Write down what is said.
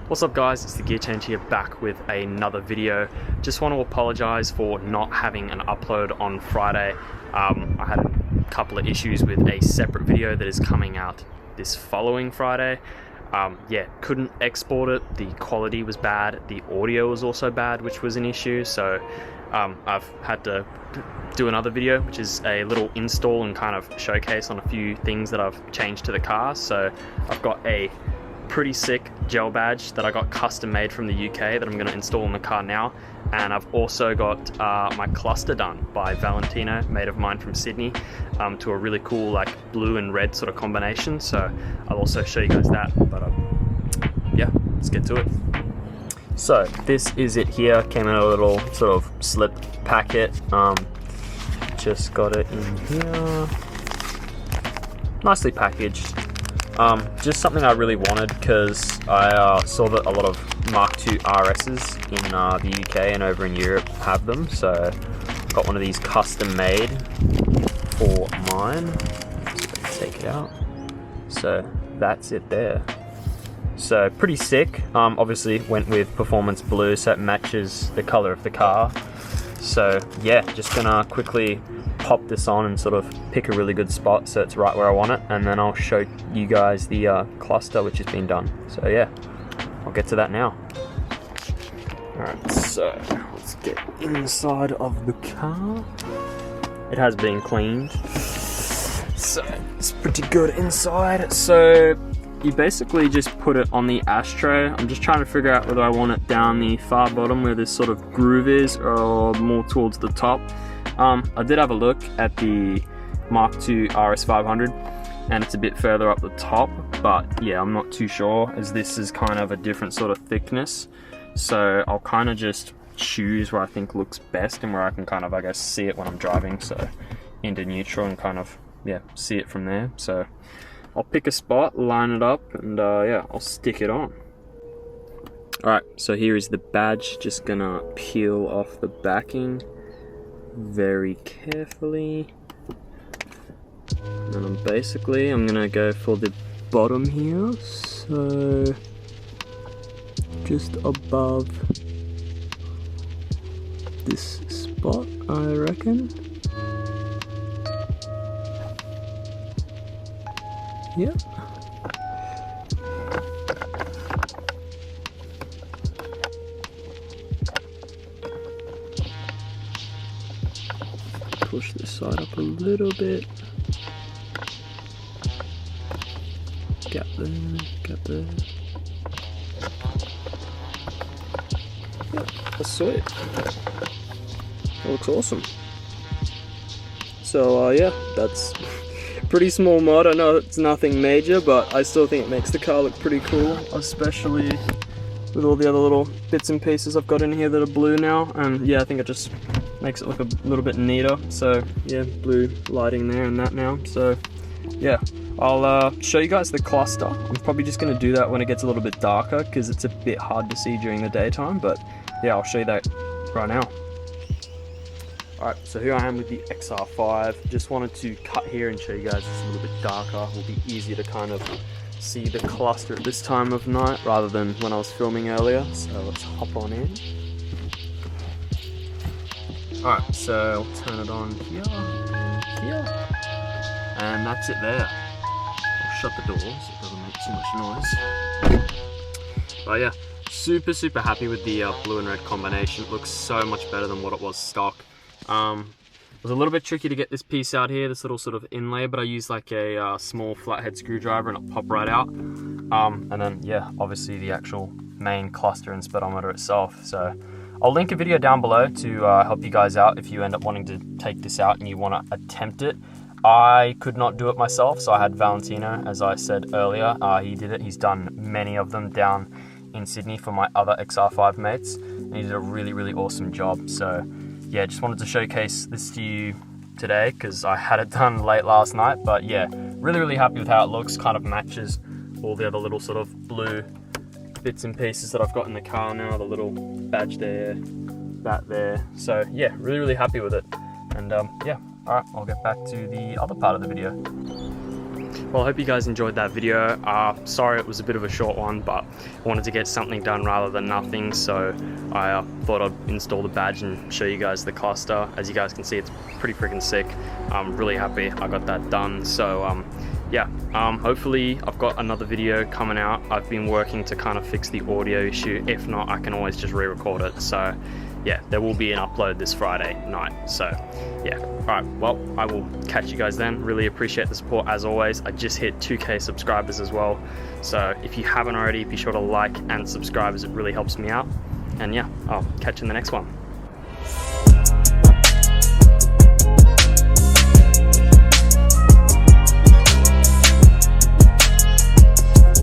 What's up guys, it's TheGearChange here, back with another video. Just want to apologize for not having an upload on Friday. I had a couple of issues with a separate video that is coming out this following Friday. Yeah, couldn't export it, the quality was bad, the audio was also bad, which was an issue, so I've had to do another video, which is a little install and kind of showcase on a few things that I've changed to the car. So I've got a pretty sick gel badge that I got custom made from the UK that I'm going to install in the car now, and I've also got my cluster done by Valentino, mate of mine from Sydney, to a really cool like blue and red sort of combination, so I'll also show you guys that, but yeah, let's get to it. So this is it here, came in a little sort of slip packet, just got it in here, nicely packaged. Just something I really wanted because I saw that a lot of Mark II RSs in the UK and over in Europe have them, so got one of these custom made for mine. So take it out. So that's it there. So pretty sick. Obviously went with performance blue so it matches the color of the car. So yeah, just gonna quickly pop this on and sort of pick a really good spot so it's right where I want it, and then I'll show you guys the cluster which has been done. So yeah, I'll get to that now. Alright, so let's get inside of the car. It has been cleaned, so it's pretty good inside. So you basically just put it on the ashtray. I'm just trying to figure out whether I want it down the far bottom where this sort of groove is, or more towards the top. I did have a look at the Mark II RS500 and it's a bit further up the top, but yeah, I'm not too sure as this is kind of a different sort of thickness. So I'll kind of just choose where I think looks best and where I can kind of, I guess, see it when I'm driving. So into neutral and kind of, yeah, see it from there. So I'll pick a spot, line it up, and yeah, I'll stick it on. Alright, so here is the badge. Just gonna peel off the backing very carefully, and I'm gonna go for the bottom here, so just above this spot, I reckon. Yep. Push this side up a little bit. Gap there, gap there. Yep, that's sweet. That looks awesome. So yeah, that's pretty small mod. I know it's nothing major, but I still think it makes the car look pretty cool, especially with all the other little bits and pieces I've got in here that are blue now. And yeah, I think it just makes it look a little bit neater. So yeah, blue lighting there and that now. So yeah, I'll show you guys the cluster. I'm probably just going to do that when it gets a little bit darker because it's a bit hard to see during the daytime, but yeah, I'll show you that right now. Alright, so here I am with the XR5. Just wanted to cut here and show you guys it's a little bit darker. It will be easier to kind of see the cluster at this time of night rather than when I was filming earlier. So let's hop on in. Alright, so I'll turn it on here and here, and that's it there. I'll shut the door so it doesn't make too much noise. But yeah, super happy with the blue and red combination. It looks so much better than what it was stock. It was a little bit tricky to get this piece out here, this little sort of inlay, but I used like a small flathead screwdriver and it popped right out. And then yeah, obviously the actual main cluster and speedometer itself. So I'll link a video down below to help you guys out if you end up wanting to take this out and you want to attempt it. I could not do it myself, so I had Valentino, as I said earlier. He did it. He's done many of them down in Sydney for my other XR5 mates, and he did a really awesome job. So yeah, just wanted to showcase this to you today because I had it done late last night. But yeah, really happy with how it looks. Kind of matches all the other little sort of blue bits and pieces that I've got in the car now, the little badge there, that there. So yeah, really happy with it. And yeah, alright, I'll get back to the other part of the video. Well, I hope you guys enjoyed that video. Sorry it was a bit of a short one, but I wanted to get something done rather than nothing, so I thought I'd install the badge and show you guys the cluster. As you guys can see, it's pretty freaking sick. I'm really happy I got that done. So yeah, hopefully I've got another video coming out. I've been working to kind of fix the audio issue. If not, I can always just re-record it. So yeah, there will be an upload this Friday night. So yeah, alright, well, I will catch you guys then. Really appreciate the support as always. I just hit 2K subscribers as well. So if you haven't already, be sure to like and subscribe as it really helps me out. And yeah, I'll catch you in the next one.